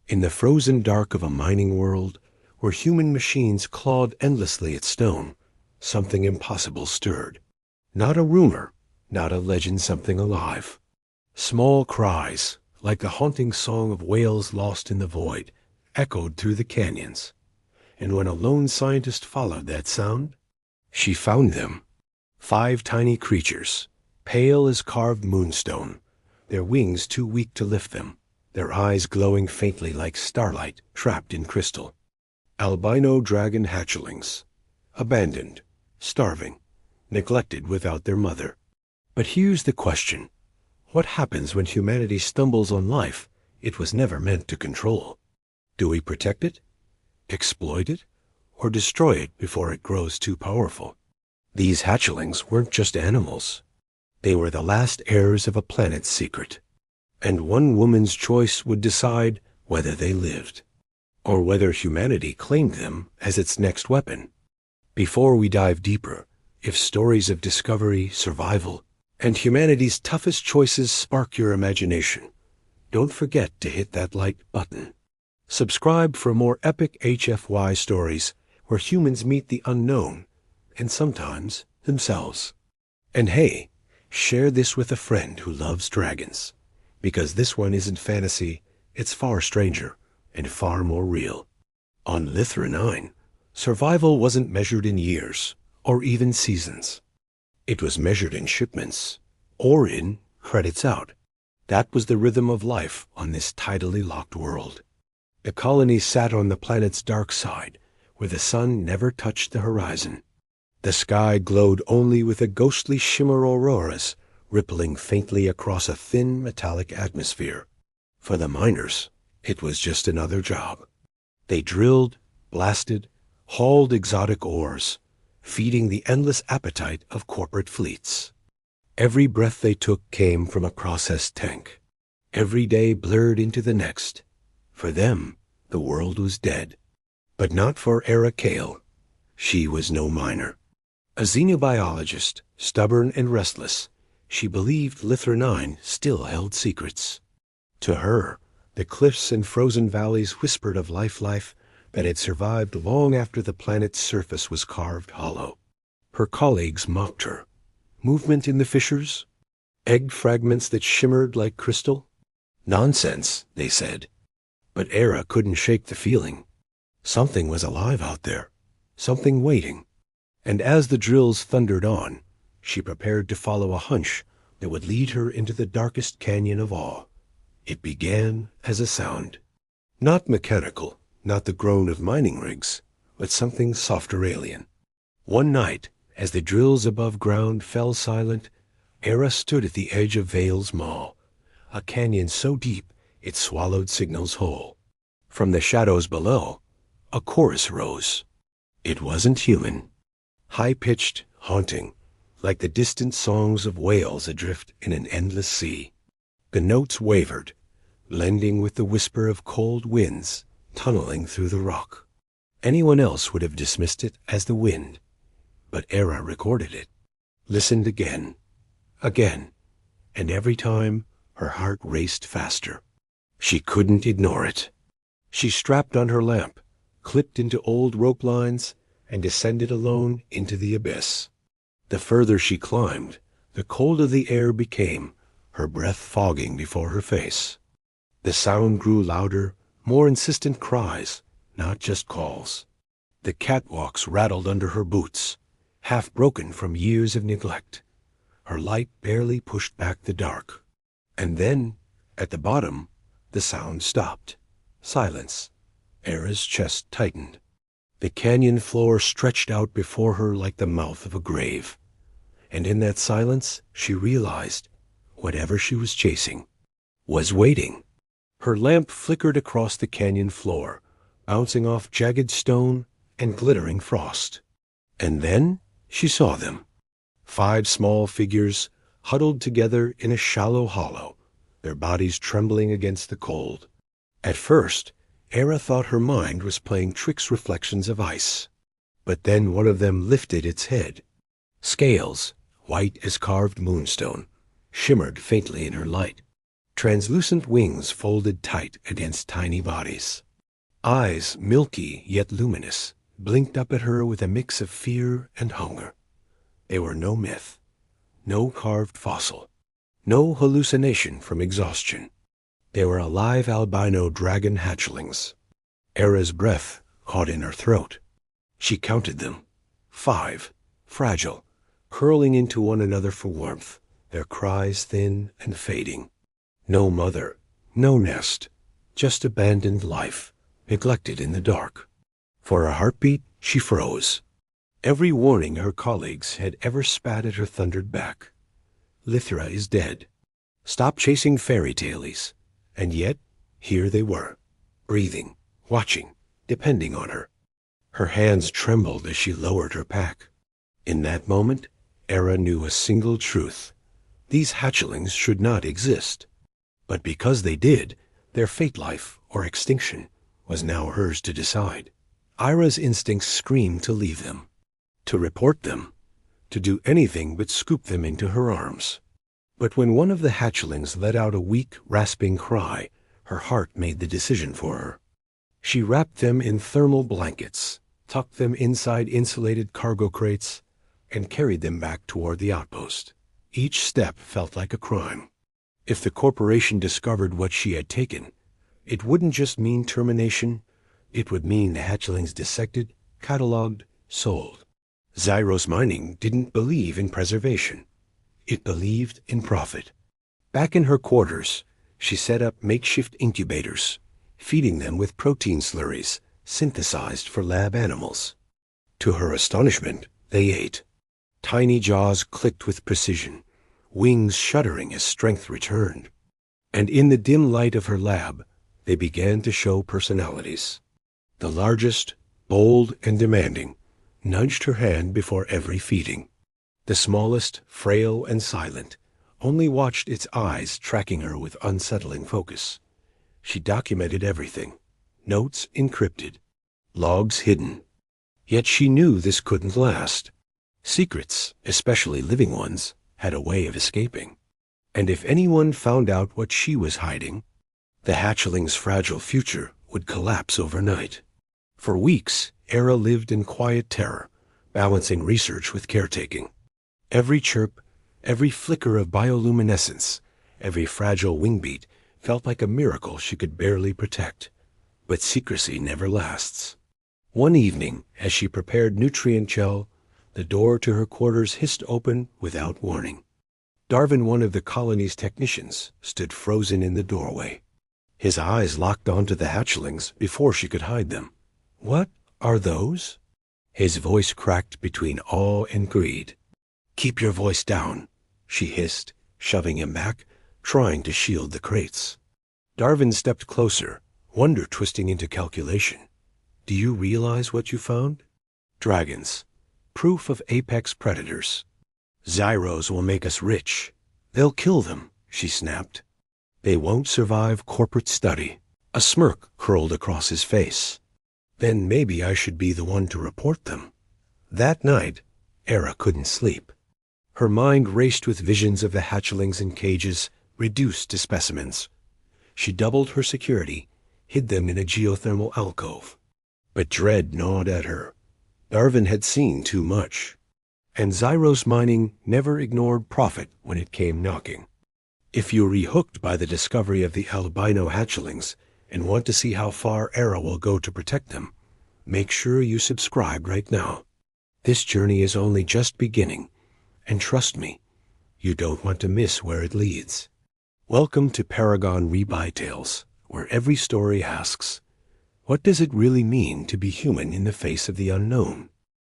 In the frozen dark of a mining world, where human machines clawed endlessly at stone, something impossible stirred. Not a rumor, not a legend, something alive. Small cries, like the haunting song of whales lost in the void, echoed through the canyons. And when a lone scientist followed that sound, she found them. 5 tiny creatures, pale as carved moonstone, their wings too weak to lift them, their eyes glowing faintly like starlight trapped in crystal. Albino dragon hatchlings, abandoned, starving, neglected without their mother. But here's the question. What happens when humanity stumbles on life it was never meant to control? Do we protect it, exploit it, or destroy it before it grows too powerful? These hatchlings weren't just animals. They were the last heirs of a planet's secret. And one woman's choice would decide whether they lived, or whether humanity claimed them as its next weapon. Before we dive deeper, if stories of discovery, survival, and humanity's toughest choices spark your imagination, don't forget to hit that like button. Subscribe for more epic HFY stories where humans meet the unknown, and sometimes themselves. And hey, share this with a friend who loves dragons, because this one isn't fantasy, it's far stranger and far more real. On Lithra 9, survival wasn't measured in years or even seasons. It was measured in shipments, or in credits out. That was the rhythm of life on this tidally locked world. The colony sat on the planet's dark side, where the sun never touched the horizon. The sky glowed only with a ghostly shimmer auroras rippling faintly across a thin metallic atmosphere. For the miners, it was just another job. They drilled, blasted, hauled exotic ores, feeding the endless appetite of corporate fleets. Every breath they took came from a processed tank. Every day blurred into the next. For them, the world was dead. But not for Aira Kale. She was no miner. A xenobiologist, stubborn and restless, she believed Lithra 9 still held secrets. To her, the cliffs and frozen valleys whispered of life that had survived long after the planet's surface was carved hollow. Her colleagues mocked her. Movement in the fissures? Egg fragments that shimmered like crystal? Nonsense, they said. But Aira couldn't shake the feeling. Something was alive out there, something waiting. And as the drills thundered on, she prepared to follow a hunch that would lead her into the darkest canyon of all. It began as a sound. Not mechanical, not the groan of mining rigs, but something softer alien. One night, as the drills above ground fell silent, Aira stood at the edge of Vale's Maw, a canyon so deep it swallowed signals whole. From the shadows below, a chorus rose. It wasn't human. High-pitched, haunting, like the distant songs of whales adrift in an endless sea. The notes wavered, blending with the whisper of cold winds tunneling through the rock. Anyone else would have dismissed it as the wind, but Aira recorded it, listened again, and every time her heart raced faster. She couldn't ignore it. She strapped on her lamp, clipped into old rope lines, and descended alone into the abyss. The further she climbed, the colder the air became, her breath fogging before her face. The sound grew louder, more insistent cries, not just calls. The catwalks rattled under her boots, half broken from years of neglect. Her light barely pushed back the dark. And then, at the bottom, the sound stopped. Silence. Aira's chest tightened. The canyon floor stretched out before her like the mouth of a grave. And in that silence, she realized whatever she was chasing was waiting. Her lamp flickered across the canyon floor, bouncing off jagged stone and glittering frost. And then she saw them. 5 small figures huddled together in a shallow hollow, their bodies trembling against the cold. At first, Aira thought her mind was playing tricks reflections of ice. But then one of them lifted its head. Scales, white as carved moonstone, shimmered faintly in her light. Translucent wings folded tight against tiny bodies. Eyes, milky yet luminous, blinked up at her with a mix of fear and hunger. They were no myth, no carved fossil, no hallucination from exhaustion. They were alive albino dragon hatchlings. Aira's breath caught in her throat. She counted them. 5, fragile, curling into one another for warmth, their cries thin and fading. No mother, no nest, just abandoned life, neglected in the dark. For a heartbeat, she froze. Every warning her colleagues had ever spat at her thundered back. Lithra is dead. Stop chasing fairy tales. And yet, here they were, breathing, watching, depending on her. Her hands trembled as she lowered her pack. In that moment, Aira knew a single truth. These hatchlings should not exist. But because they did, their fate, life, or extinction was now hers to decide. Aira's instincts screamed to leave them, to report them, to do anything but scoop them into her arms. But when one of the hatchlings let out a weak, rasping cry, her heart made the decision for her. She wrapped them in thermal blankets, tucked them inside insulated cargo crates, and carried them back toward the outpost. Each step felt like a crime. If the corporation discovered what she had taken, it wouldn't just mean termination, it would mean the hatchlings dissected, cataloged, sold. Zyros Mining didn't believe in preservation. It believed in profit. Back in her quarters, she set up makeshift incubators, feeding them with protein slurries synthesized for lab animals. To her astonishment, they ate. Tiny jaws clicked with precision, wings shuddering as strength returned. And in the dim light of her lab, they began to show personalities. The largest, bold and demanding, nudged her hand before every feeding. The smallest, frail and silent, only watched its eyes tracking her with unsettling focus. She documented everything, notes encrypted, logs hidden. Yet she knew this couldn't last. Secrets, especially living ones, had a way of escaping. And if anyone found out what she was hiding, the hatchling's fragile future would collapse overnight. For weeks, Aira lived in quiet terror, balancing research with caretaking. Every chirp, every flicker of bioluminescence, every fragile wingbeat felt like a miracle she could barely protect. But secrecy never lasts. One evening, as she prepared nutrient gel, the door to her quarters hissed open without warning. Darwin, one of the colony's technicians, stood frozen in the doorway. His eyes locked onto the hatchlings before she could hide them. "What are those?" His voice cracked between awe and greed. "Keep your voice down," she hissed, shoving him back, trying to shield the crates. Darwin stepped closer, wonder twisting into calculation. "Do you realize what you found? Dragons. Proof of apex predators. Zyros will make us rich. They'll kill them," she snapped. "They won't survive corporate study." A smirk curled across his face. "Then maybe I should be the one to report them." That night, Aira couldn't sleep. Her mind raced with visions of the hatchlings in cages, reduced to specimens. She doubled her security, hid them in a geothermal alcove. But dread gnawed at her. Darwin had seen too much. And Zyros Mining never ignored profit when it came knocking. If you're rehooked by the discovery of the albino hatchlings and want to see how far Aira will go to protect them, make sure you subscribe right now. This journey is only just beginning, and trust me, you don't want to miss where it leads. Welcome to Paragon Rebuy Tales, where every story asks, what does it really mean to be human in the face of the unknown?